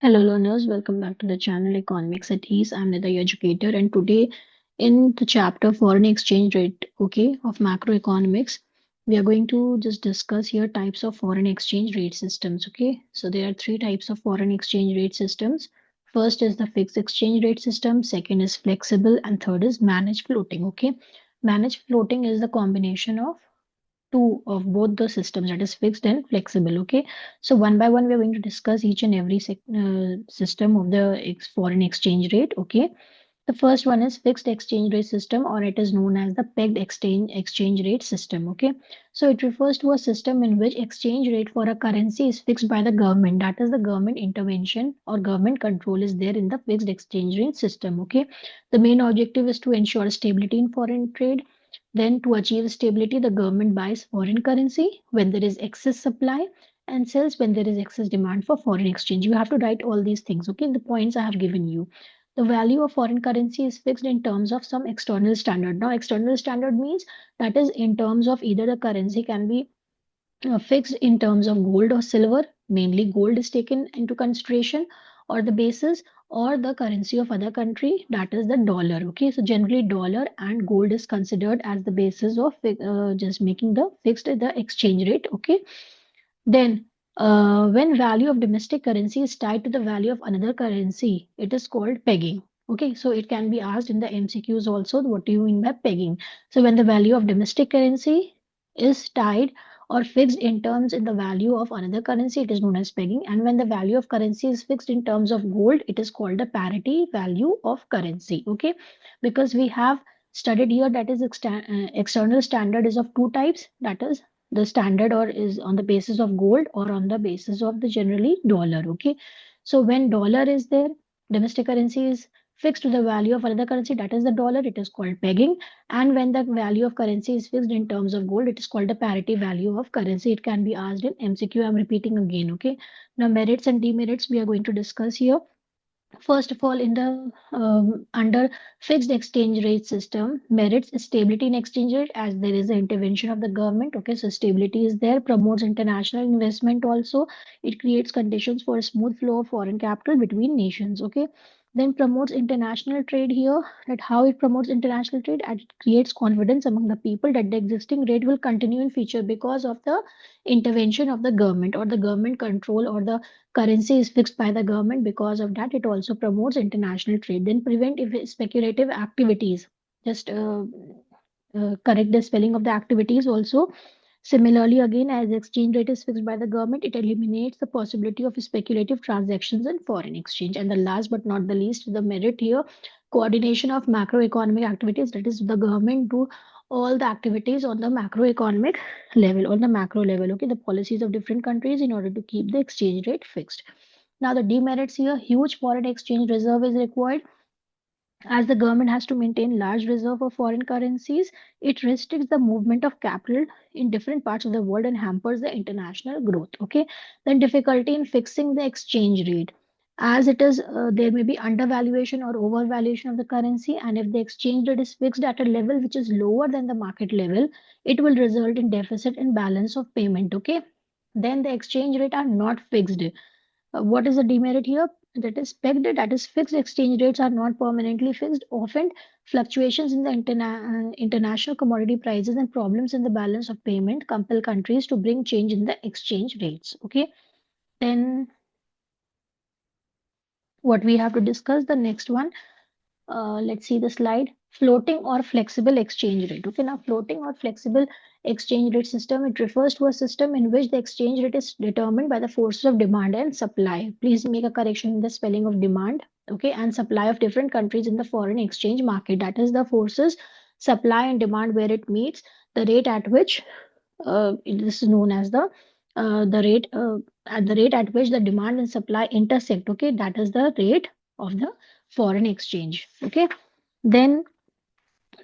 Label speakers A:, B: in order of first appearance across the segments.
A: Hello learners, welcome back to the channel Economics at Ease. I'm Nida, your educator, and today in the chapter foreign exchange rate, okay, of macroeconomics, we are going to just discuss here types of foreign exchange rate systems, okay? So there are three types of foreign exchange rate systems. First is the fixed exchange rate system, second is flexible, and third is managed floating, okay? Managed floating is the combination of two of both the systems, that is fixed and flexible. Okay, so one by one we're going to discuss each and every system of the foreign exchange rate. Okay, the first one is fixed exchange rate system, or it is known as the pegged exchange rate system. Okay, so it refers to a system in which exchange rate for a currency is fixed by the government, that is the government intervention or government control is there in the fixed exchange rate system. Okay, the main objective is to ensure stability in foreign trade. Then, to achieve stability, the government buys foreign currency when there is excess supply and sells when there is excess demand for foreign exchange. You have to write all these things, okay? The points I have given you. The value of foreign currency is fixed in terms of some external standard. Now, external standard means that is in terms of either the currency can be fixed in terms of gold or silver, mainly gold is taken into consideration, or the basis or the currency of other country, that is the dollar. Okay, so generally dollar and gold is considered as the basis of just making the fixed the exchange rate. Okay, then when value of domestic currency is tied to the value of another currency, it is called pegging. Okay, so it can be asked in the MCQs also, what do you mean by pegging? So when the value of domestic currency is tied or fixed in terms in the value of another currency, it is known as pegging. And when the value of currency is fixed in terms of gold, it is called the parity value of currency. Okay, because we have studied here that is external standard is of two types, that is the standard or is on the basis of gold or on the basis of the generally dollar. Okay, so when dollar is there, domestic currency is fixed to the value of another currency, that is the dollar, it is called pegging. And when the value of currency is fixed in terms of gold, it is called the parity value of currency. It can be asked in MCQ. I'm repeating again. Okay, now merits and demerits we are going to discuss here. First of all, in the under fixed exchange rate system, merits stability in exchange rate as there is an intervention of the government. Okay, so stability is there, promotes international investment also. It creates conditions for a smooth flow of foreign capital between nations. Okay, then promotes international trade here. That how it promotes international trade, and it creates confidence among the people that the existing rate will continue in future because of the intervention of the government or the government control or the currency is fixed by the government. Because of that, it also promotes international trade. Then prevent if speculative activities. Just correct the spelling of the activities also. Similarly, again, as exchange rate is fixed by the government, it eliminates the possibility of speculative transactions in foreign exchange. And the last but not the least, the merit here, coordination of macroeconomic activities. That is, the government do all the activities on the macroeconomic level, on the macro level. Okay, the policies of different countries in order to keep the exchange rate fixed. Now, the demerits here, huge foreign exchange reserve is required. As the government has to maintain large reserve of foreign currencies, it restricts the movement of capital in different parts of the world and hampers the international growth. Okay, then difficulty in fixing the exchange rate. As it is, there may be undervaluation or overvaluation of the currency, and if the exchange rate is fixed at a level which is lower than the market level, it will result in deficit in balance of payment. Okay, then the exchange rate are not fixed. What is the demerit here? That is pegged, that is fixed exchange rates are not permanently fixed. Often, fluctuations in the international commodity prices and problems in the balance of payment compel countries to bring change in the exchange rates. Okay, then what we have to discuss the next one. Let's see the slide. Floating or flexible exchange rate. Okay, now floating or flexible exchange rate system, it refers to a system in which the exchange rate is determined by the forces of demand and supply. Please make a correction in the spelling of demand, okay, and supply of different countries in the foreign exchange market. That is the forces, supply and demand where it meets the rate at which this is known as the rate at the rate at which the demand and supply intersect. Okay, that is the rate of the foreign exchange. Okay, then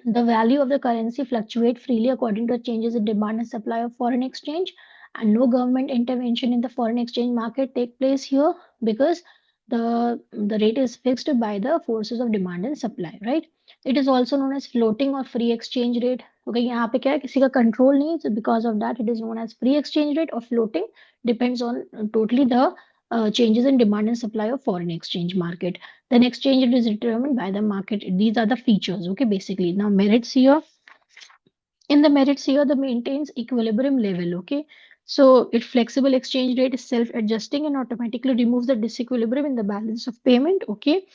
A: the value of the currency fluctuate freely according to changes in demand and supply of foreign exchange, and no government intervention in the foreign exchange market take place here because the rate is fixed by the forces of demand and supply, right? It is also known as floating or free exchange rate. Okay, यहाँ पे क्या है, किसी का control नहीं है, so because of that it is known as free exchange rate or floating. Depends on totally the changes in demand and supply of foreign exchange market. Then exchange rate is determined by the market. These are the features, okay, basically. Now merits here, in the merits here, the maintains equilibrium level, okay. So its flexible exchange rate is self-adjusting and automatically removes the disequilibrium in the balance of payment, okay.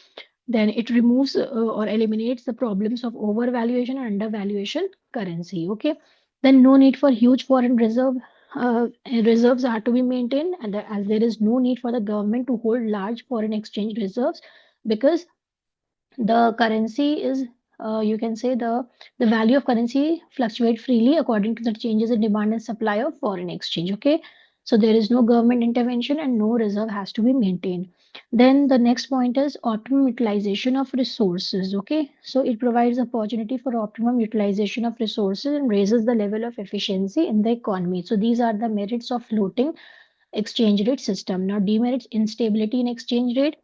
A: Then it removes or eliminates the problems of overvaluation and undervaluation currency, okay. Then no need for huge foreign reserves are to be maintained, and as there is no need for the government to hold large foreign exchange reserves, because the currency is you can say the value of currency fluctuate freely according to the changes in demand and supply of foreign exchange, okay. So there is no government intervention and no reserve has to be maintained. Then the next point is optimum utilization of resources, okay. So it provides opportunity for optimum utilization of resources and raises the level of efficiency in the economy. So these are the merits of floating exchange rate system. Now demerits: instability in exchange rate.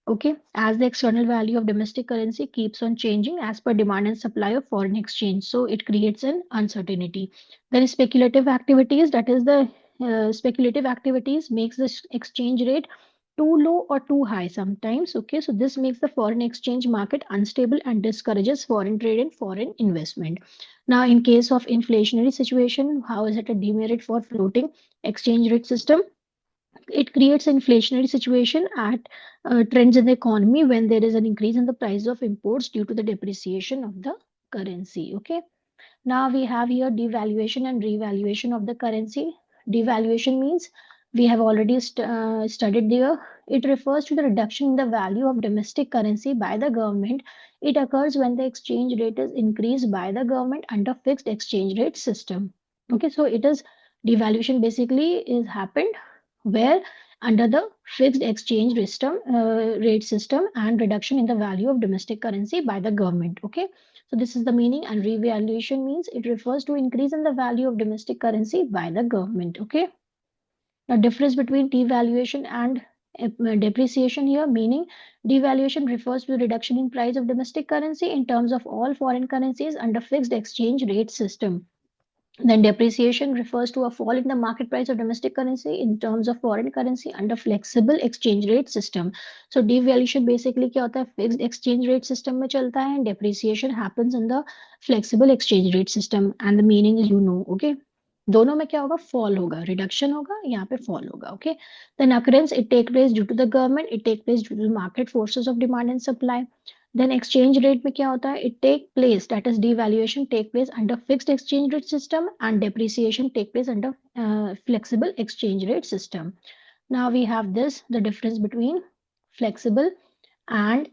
A: Okay, as the external value of domestic currency keeps on changing as per demand and supply of foreign exchange, so it creates an uncertainty. Then speculative activities, that is the speculative activities makes the exchange rate too low or too high sometimes. Okay, so this makes the foreign exchange market unstable and discourages foreign trade and foreign investment. Now, in case of inflationary situation, how is it a demerit for floating exchange rate system? It creates an inflationary situation at trends in the economy when there is an increase in the price of imports due to the depreciation of the currency. Okay. Now we have here devaluation and revaluation of the currency. Devaluation means we have already studied there. It refers to the reduction in the value of domestic currency by the government. It occurs when the exchange rate is increased by the government under fixed exchange rate system. Okay, so it is devaluation basically is happened where under the fixed exchange rate system and reduction in the value of domestic currency by the government. Okay, so this is the meaning. And revaluation means it refers to increase in the value of domestic currency by the government. Okay. Now difference between devaluation and depreciation here, meaning devaluation refers to the reduction in price of domestic currency in terms of all foreign currencies under fixed exchange rate system. Then depreciation refers to a fall in the market price of domestic currency in terms of foreign currency under flexible exchange rate system. So devaluation basically क्या होता है, fixed exchange rate system में चलता है, and depreciation happens in the flexible exchange rate system, and the meaning is you know, okay. दोनों में क्या होगा, fall होगा, reduction होगा, यहाँ पे fall होगा, okay. Then occurrence, it take place due to the government, it take place due to the market forces of demand and supply. Then exchange rate में क्या होता है, it take place, that is devaluation take place under fixed exchange rate system, and depreciation take place under flexible exchange rate system. Now we have this, the difference between flexible and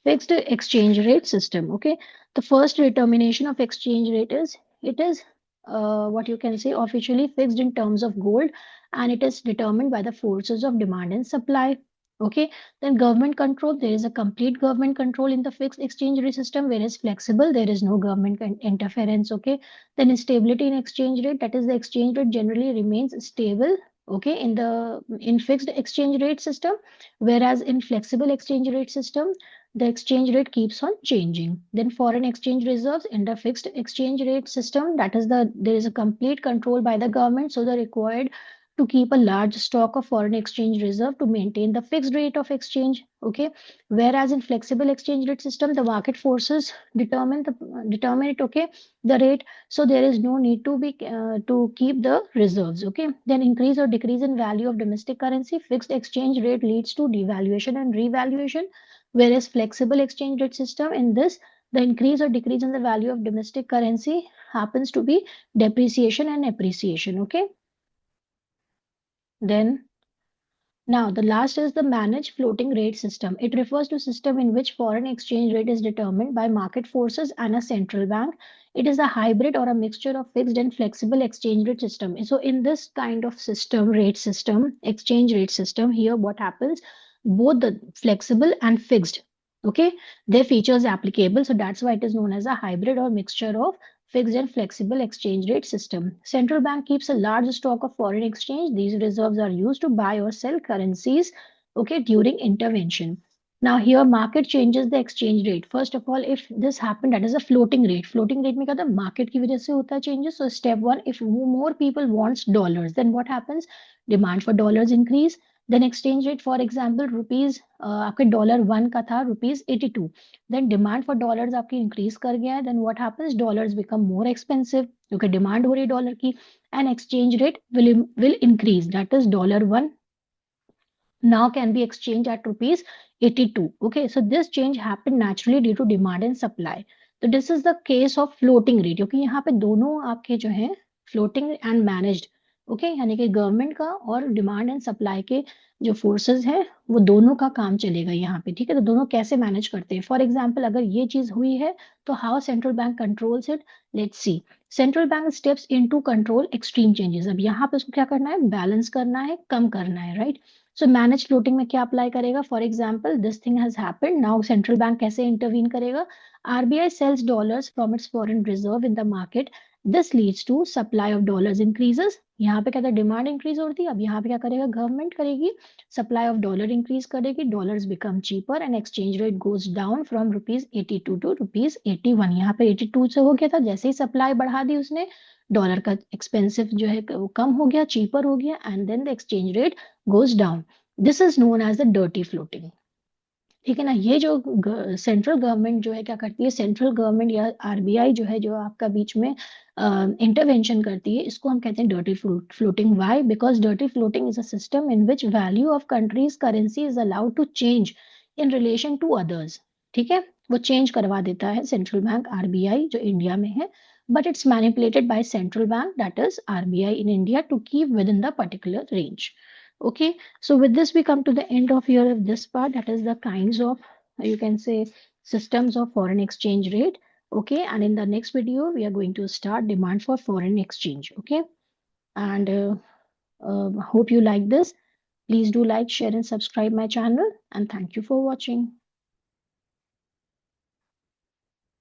A: fixed exchange rate system. Okay, the first determination of exchange rate is, it is what you can say officially fixed in terms of gold, and it is determined by the forces of demand and supply. Okay, then government control, there is a complete government control in the fixed exchange rate system, whereas flexible there is no government interference. Okay, then stability in exchange rate, that is the exchange rate generally remains stable, okay, in fixed exchange rate system, whereas in flexible exchange rate system the exchange rate keeps on changing. Then foreign exchange reserves in the fixed exchange rate system, that is there is a complete control by the government, so they're required to keep a large stock of foreign exchange reserve to maintain the fixed rate of exchange. Okay, whereas in flexible exchange rate system the market forces determine it, okay, the rate, so there is no need to keep the reserves. Okay, then increase or decrease in value of domestic currency, fixed exchange rate leads to devaluation and revaluation, whereas flexible exchange rate system, in this the increase or decrease in the value of domestic currency happens to be depreciation and appreciation. Okay, then now the last is the managed floating rate system. It refers to a system in which foreign exchange rate is determined by market forces and a central bank. It is a hybrid or a mixture of fixed and flexible exchange rate system. So in this kind of exchange rate system, here what happens, both the flexible and fixed, okay, their features applicable. So that's why it is known as a hybrid or mixture of fixed and flexible exchange rate system. Central bank keeps a large stock of foreign exchange. These reserves are used to buy or sell currencies, okay, during intervention. Now here market changes the exchange rate. First of all, if this happened, that is a floating rate. Floating rate में क्या होता है? Market की वजह से होता है changes. So step one, if more people wants dollars, then what happens? Demand for dollars increase. Then exchange rate, for example, rupees आपके $1 का था rupees 82. Then demand for dollars आपकी increase कर गया है. Then what happens? Dollars become more expensive क्योंकि demand हो रही है dollar की, and exchange rate will increase. That is $1 now can be exchanged at rupees 82. Okay, so this change happened naturally due to demand and supply. So this is the case of floating rate, क्योंकि यहाँ पे दोनों आपके जो है floating and managed, okay यानी कि government का और डिमांड एंड सप्लाई के जो फोर्सेस है वो दोनों का काम चलेगा यहाँ पे, ठीक है। तो दोनों कैसे मैनेज करते हैं? फॉर एग्जांपल अगर ये चीज हुई है तो how central bank controls it, let's see. Central bank steps into control extreme changes. अब यहाँ पे उसको क्या करना है? बैलेंस करना है, कम करना है, राइट। सो मैनेज फ्लोटिंग में क्या अप्लाई करेगा? For example this thing has happened, now central bank कैसे इंटरवीन करेगा? RBI sells dollars from its foreign reserve in the market, this leads to supply of dollars increases. यहाँ पे क्या था? Demand increase होती है। अब यहाँ पे क्या करेगा? गवर्नमेंट करेगी, सप्लाई ऑफ डॉलर इंक्रीज करेगी, dollars become cheaper and exchange rate goes down from rupees 82 to rupees 81। यहाँ पे 82 से हो गया था, जैसे ही सप्लाई बढ़ा दी उसने, डॉलर का एक्सपेंसिव जो है वो कम हो गया, चीपर हो गया, and then the exchange rate goes down. This is known as the dirty floating. ठीक है ना। ये जो सेंट्रल गवर्नमेंट जो है क्या करती है, सेंट्रल गवर्नमेंट या आरबीआई जो है जो आपका बीच में इंटरवेंशन करती है, इसको हम कहते हैं dirty floating. Why? Because dirty floating is a system in which value of country's currency is allowed to change in relation to others. ठीक है, वो चेंज करवा देता है सेंट्रल बैंक आरबीआई जो इंडिया में है, but it's manipulated by central bank, that is RBI in India, to keep within the particular range. Okay, so with this we come to the end of your this part, that is the kinds of, you can say, systems of foreign exchange rate. Okay, and in the next video we are going to start demand for foreign exchange. Okay, and hope you like this. Please do like, share and subscribe my channel, and thank you for watching.